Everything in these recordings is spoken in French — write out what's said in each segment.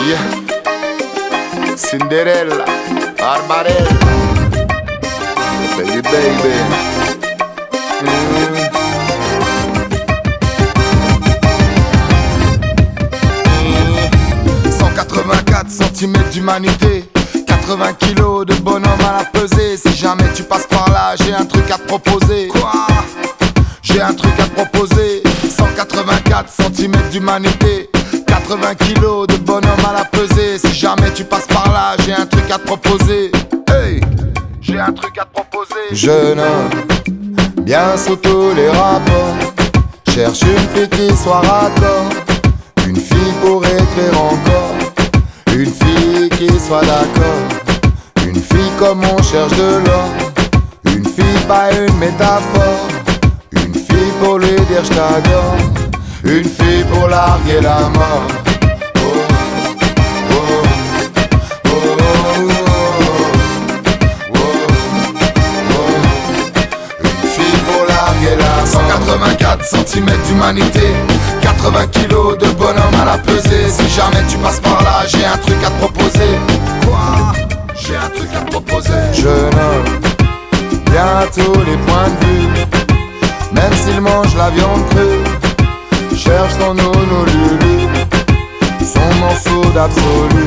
Yeah. Cinderella, Barbarella, baby baby. 184 cm d'humanité, 80 kilos de bonhomme à la pesée. Si jamais tu passes par là, j'ai un truc à te proposer. Quoi? J'ai un truc à te proposer. 184 cm d'humanité, 80 kilos de bonhomme à la pesée. Si jamais tu passes par là, j'ai un truc à te proposer. Hey, j'ai un truc à te proposer. Jeune homme, bien sous tous les rapports, cherche une fille qui soit raccord, une fille pour écrire encore, une fille qui soit d'accord, une fille comme on cherche de l'or, une fille pas une métaphore, une fille pour lui dire je t'adore, une fille pour larguer la mort. Une fille pour larguer la mort. 184 cm d'humanité, 80 kilos de bonhomme à la pesée. Si jamais tu passes par là, j'ai un truc à te proposer. Quoi? J'ai un truc à te proposer. Jeune homme, bien à tous les points de vue, même s'il mange la viande crue, cherche son honolulu, son morceau d'absolu,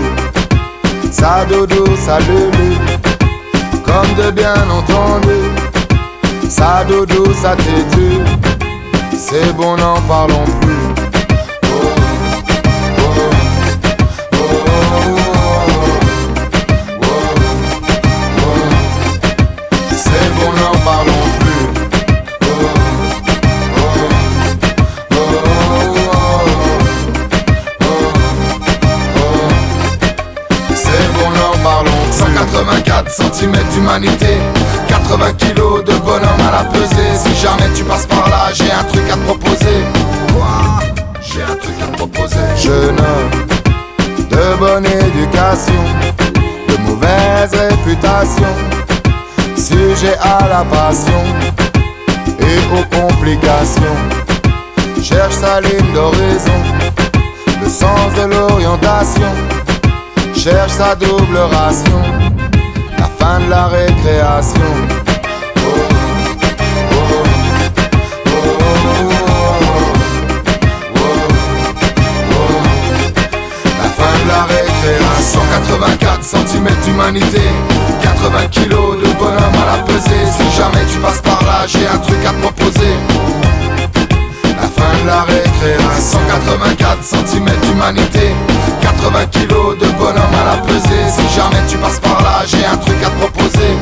sa dodo, sa lulu, comme de bien entendu, sa dodo, sa têtu, c'est bon n'en parlons plus. C'est bon n'en parlons plus. C'est bon n'en parlons plus. 184 cm d'humanité, 80 kilos de bonhomme à la pesée. Si jamais tu passes par là, j'ai un truc à te proposer. Quoi? J'ai un truc à te proposer. Jeune homme, de bonne éducation, de mauvaise réputation, sujet à la passion et aux complications, cherche sa ligne d'horizon, le sens de l'orientation, cherche sa double ration, la fin de la récréation. La fin de la récréation. 184 cm d'humanité, 80 kilos de bonhomme à la pesée. Si jamais tu passes par là, j'ai un truc à te proposer. La fin de la récréation. 184 cm d'humanité, 80 kilos de bonhomme à la pesée. Si jamais tu passes par là, j'ai un truc à te proposer.